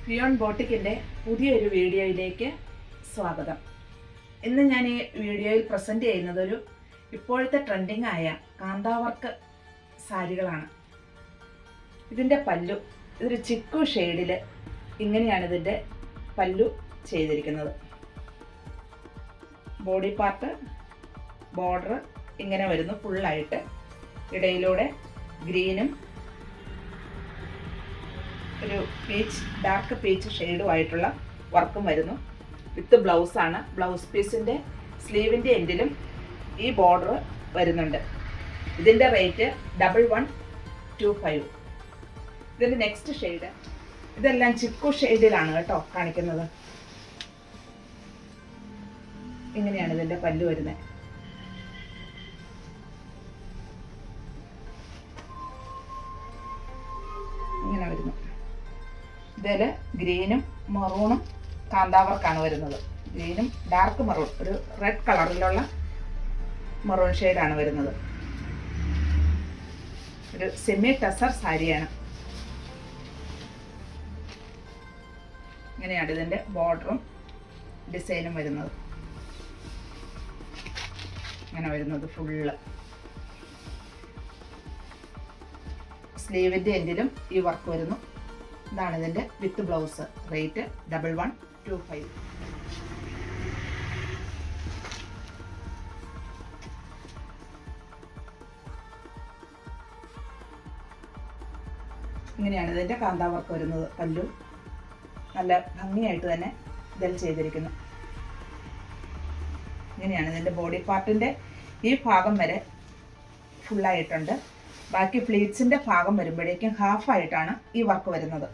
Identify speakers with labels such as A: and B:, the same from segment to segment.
A: Peon ബോട്ടിക്കിൻ്റെ പുതിയൊരു വീഡിയോയിലേക്ക് സ്വാഗതം. ഇന്ന് ഞാൻ ഈ വീഡിയോയിൽ പ്രസൻറ്റ് ചെയ്യുന്നത് ഇപ്പോഴത്തെ ട്രെൻഡിങ് ആയ കാന്താവർക്ക് സാരികളാണ്. ഇതിൻ്റെ പല്ലു ഇതൊരു ചിക്കു ഷെയ്ഡിൽ ഇങ്ങനെയാണ് ഇതിൻ്റെ പല്ലു ചെയ്തിരിക്കുന്നത്. ബോഡി പാർട്ട് ബോർഡർ ഇങ്ങനെ വരുന്നു ഫുള്ളായിട്ട്. ഇടയിലൂടെ ഗ്രീനും ഒരു പീച്ച് ഡാർക്ക് പീച്ച് ഷെയ്ഡുമായിട്ടുള്ള വർക്കും വരുന്നു. വിത്ത് ബ്ലൗസാണ്. ബ്ലൗസ് പീസിൻ്റെ സ്ലീവിൻ്റെ എൻഡിലും ഈ ബോർഡർ വരുന്നുണ്ട്. ഇതിൻ്റെ റേറ്റ് 1125. ഇതിൻ്റെ നെക്സ്റ്റ് ഷെയ്ഡ് ഇതെല്ലാം ചിക്കു ഷെയ്ഡിലാണ് കേട്ടോ കാണിക്കുന്നത്. ഇങ്ങനെയാണ് ഇതിൻ്റെ പല്ലു വരുന്നത്. ഇങ്ങനെ വരുന്നു. ഇതിൽ ഗ്രീനും മെറൂണും കാന്താവർക്കാണ് വരുന്നത്. ഗ്രീനും ഡാർക്ക് മെറൂൺ, ഒരു റെഡ് കളറിലുള്ള മെറൂൺ ഷെയ്ഡാണ് വരുന്നത്. ഒരു സെമി ടസർ സാരിയാണ്. ഇങ്ങനെയാണ് ഇതിൻ്റെ ബോർഡറും ഡിസൈനും വരുന്നത്. ഇങ്ങനെ വരുന്നത് ഫുള്ള്. സ്ലീവിൻ്റെ എൻഡിലും ഈ വർക്ക് വരുന്നു. ഇതാണ് ഇതിൻ്റെ വിത്ത് ബ്ലൗസ്. റേറ്റ് 1125. ഇങ്ങനെയാണ് ഇതിൻ്റെ കാന്താ വർക്ക് വരുന്നത്. പല്ലു നല്ല ഭംഗിയായിട്ട് തന്നെ ഇതിൽ ചെയ്തിരിക്കുന്നു. ഇങ്ങനെയാണ് ഇതിൻ്റെ ബോഡി പാർട്ടിൻ്റെ ഈ ഭാഗം വരെ ഫുള്ളായിട്ടുണ്ട്. ബാക്കി പ്ലീറ്റ്സിൻ്റെ ഭാഗം വരുമ്പോഴേക്കും ഹാഫായിട്ടാണ് ഈ വർക്ക് വരുന്നത്.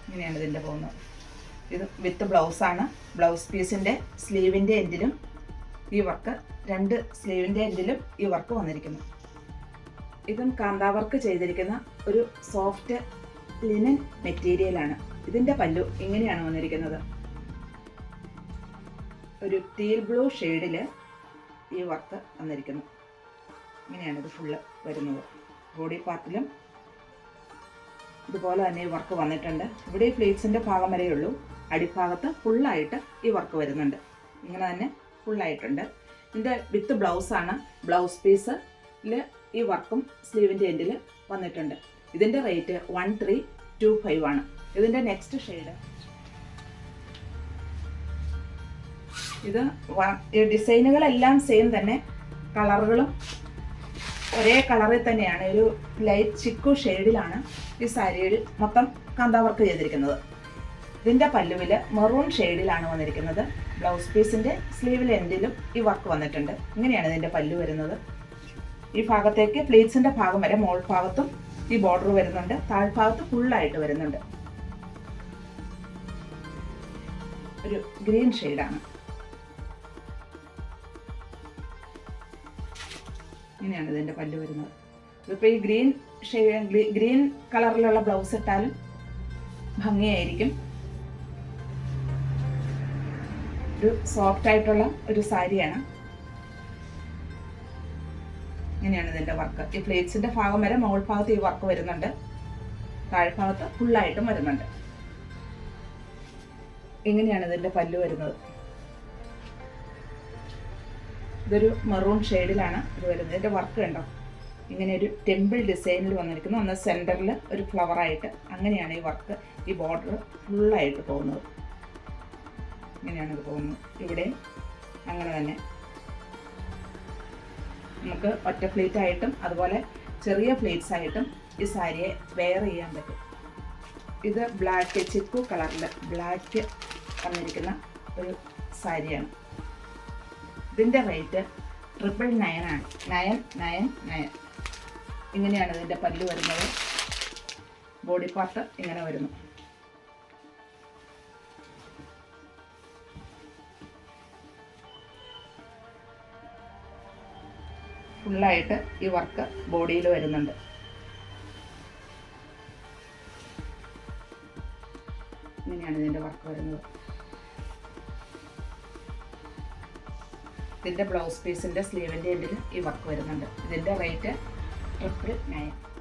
A: ഇങ്ങനെയാണ് ഇതിൻ്റെ പോകുന്നത്. ഇത് വിത്ത് ബ്ലൗസാണ്. ബ്ലൗസ് പീസിൻ്റെ സ്ലീവിൻ്റെ എൻഡിലും ഈ വർക്ക്, രണ്ട് സ്ലീവിൻ്റെ എൻഡിലും ഈ വർക്ക് വന്നിരിക്കുന്നു. ഇതും കാന്താ വർക്ക് ചെയ്തിരിക്കുന്ന ഒരു സോഫ്റ്റ് ലിനൻ മെറ്റീരിയലാണ്. ഇതിൻ്റെ പല്ലു ഇങ്ങനെയാണ് വന്നിരിക്കുന്നത്. ഒരു ടീൽ ബ്ലൂ ഷെയ്ഡിൽ ഈ വർക്ക് വന്നിരിക്കുന്നു. ഇങ്ങനെയാണ് ഇത് ഫുള്ള് വരുന്നത്. ബോഡി പാർട്ടിലും ഇതുപോലെ തന്നെ ഈ വർക്ക് വന്നിട്ടുണ്ട്. ഇവിടെ ഈ പ്ലീറ്റ്സിൻ്റെ ഭാഗം വരെയേ ഉള്ളൂ. അടിഭാഗത്ത് ഫുള്ളായിട്ട് ഈ വർക്ക് വരുന്നുണ്ട്. ഇങ്ങനെ തന്നെ ഫുള്ളായിട്ടുണ്ട്. ഇതിൻ്റെ വിത്ത് ബ്ലൗസാണ്. ബ്ലൗസ് പീസിൽ ഈ വർക്കും സ്ലീവിൻ്റെ എൻഡിൽ വന്നിട്ടുണ്ട്. ഇതിൻ്റെ റേറ്റ് 1325 ആണ്. ഇതിൻ്റെ നെക്സ്റ്റ് ഷെയ്ഡ് ഇത് ഡിസൈനുകളെല്ലാം സെയിം തന്നെ, കളറുകളും ഒരേ കളറിൽ തന്നെയാണ്. ഒരു ലൈറ്റ് ചിക്കു ഷെയ്ഡിലാണ് ഈ സാരിയിൽ മൊത്തം കാന്താ വർക്ക് ചെയ്തിരിക്കുന്നത്. ഇതിൻ്റെ പല്ലുവിൽ മെറൂൺ ഷെയ്ഡിലാണ് വന്നിരിക്കുന്നത്. ബ്ലൗസ് പീസിൻ്റെ സ്ലീവിൽ എൻഡിലും ഈ വർക്ക് വന്നിട്ടുണ്ട്. ഇങ്ങനെയാണ് ഇതിൻ്റെ പല്ലു വരുന്നത്. ഈ ഭാഗത്തേക്ക് പ്ലീറ്റ്സിൻ്റെ ഭാഗം വരെ മോൾ ഭാഗത്തും ഈ ബോർഡർ വരുന്നുണ്ട്. താഴ്ഭാഗത്ത് ഫുള്ളായിട്ട് വരുന്നുണ്ട്. ഒരു ഗ്രീൻ ഷെയ്ഡാണ്. ഇങ്ങനെയാണ് ഇതിൻ്റെ പല്ല് വരുന്നത്. ഇതിപ്പോൾ ഈ ഗ്രീൻ കളറിലുള്ള ബ്ലൗസ് ഇട്ടാലും ഭംഗിയായിരിക്കും. ഒരു സോഫ്റ്റ് ആയിട്ടുള്ള ഒരു സാരിയാണ്. ഇങ്ങനെയാണ് ഇതിൻ്റെ വർക്ക്. ഈ പ്ലേറ്റ്സിൻ്റെ ഭാഗം വരെ മോൾ ഭാഗത്ത് ഈ വർക്ക് വരുന്നുണ്ട്. താഴ്ഭാഗത്ത് ഫുള്ളായിട്ടും വരുന്നുണ്ട്. ഇങ്ങനെയാണ് ഇതിൻ്റെ പല്ലു വരുന്നത്. ഇതൊരു മെറൂൺ ഷെയ്ഡിലാണ് ഇത് വരുന്നത്. ഇതിൻ്റെ വർക്ക് കണ്ടോ, ഇങ്ങനെ ഒരു ടെമ്പിൾ ഡിസൈനിൽ വന്നിരിക്കുന്നു. ഒന്ന് സെൻറ്ററിൽ ഒരു ഫ്ലവറായിട്ട്, അങ്ങനെയാണ് ഈ വർക്ക്. ഈ ബോർഡർ ഫുള്ളായിട്ട് പോകുന്നത്. ഇങ്ങനെയാണ് ഇത് പോകുന്നത്. ഇവിടെ അങ്ങനെ തന്നെ നമുക്ക് ഒറ്റ പ്ലേറ്റ് ആയിട്ടും അതുപോലെ ചെറിയ പ്ലേറ്റ്സ് ആയിട്ടും ഈ സാരിയെ വെയർ ചെയ്യാൻ പറ്റും. ഇത് ബ്ലാക്ക് ചിക്കു കളറിൽ ബ്ലാക്ക് വന്നിരിക്കുന്ന ഒരു സാരിയാണ്. ഇതിൻ്റെ റേറ്റ് 999 ആണ്. 999. ഇങ്ങനെയാണ് ഇതിൻ്റെ പല്ലു വരുന്നത്. ബോഡി പാർട്ട് ഇങ്ങനെ വരുന്നു. ഫുള്ളായിട്ട് ഈ വർക്ക് ബോഡിയിൽ വരുന്നുണ്ട്. ഇങ്ങനെയാണ് ഇതിൻ്റെ വർക്ക് വരുന്നത്. ഇതിൻ്റെ ബ്ലൗസ് പീസിൻ്റെ സ്ലീവിൻ്റെ എൻഡിൽ ഈ വർക്ക് വരുന്നുണ്ട്. ഇതിൻ്റെ റേറ്റ് 999.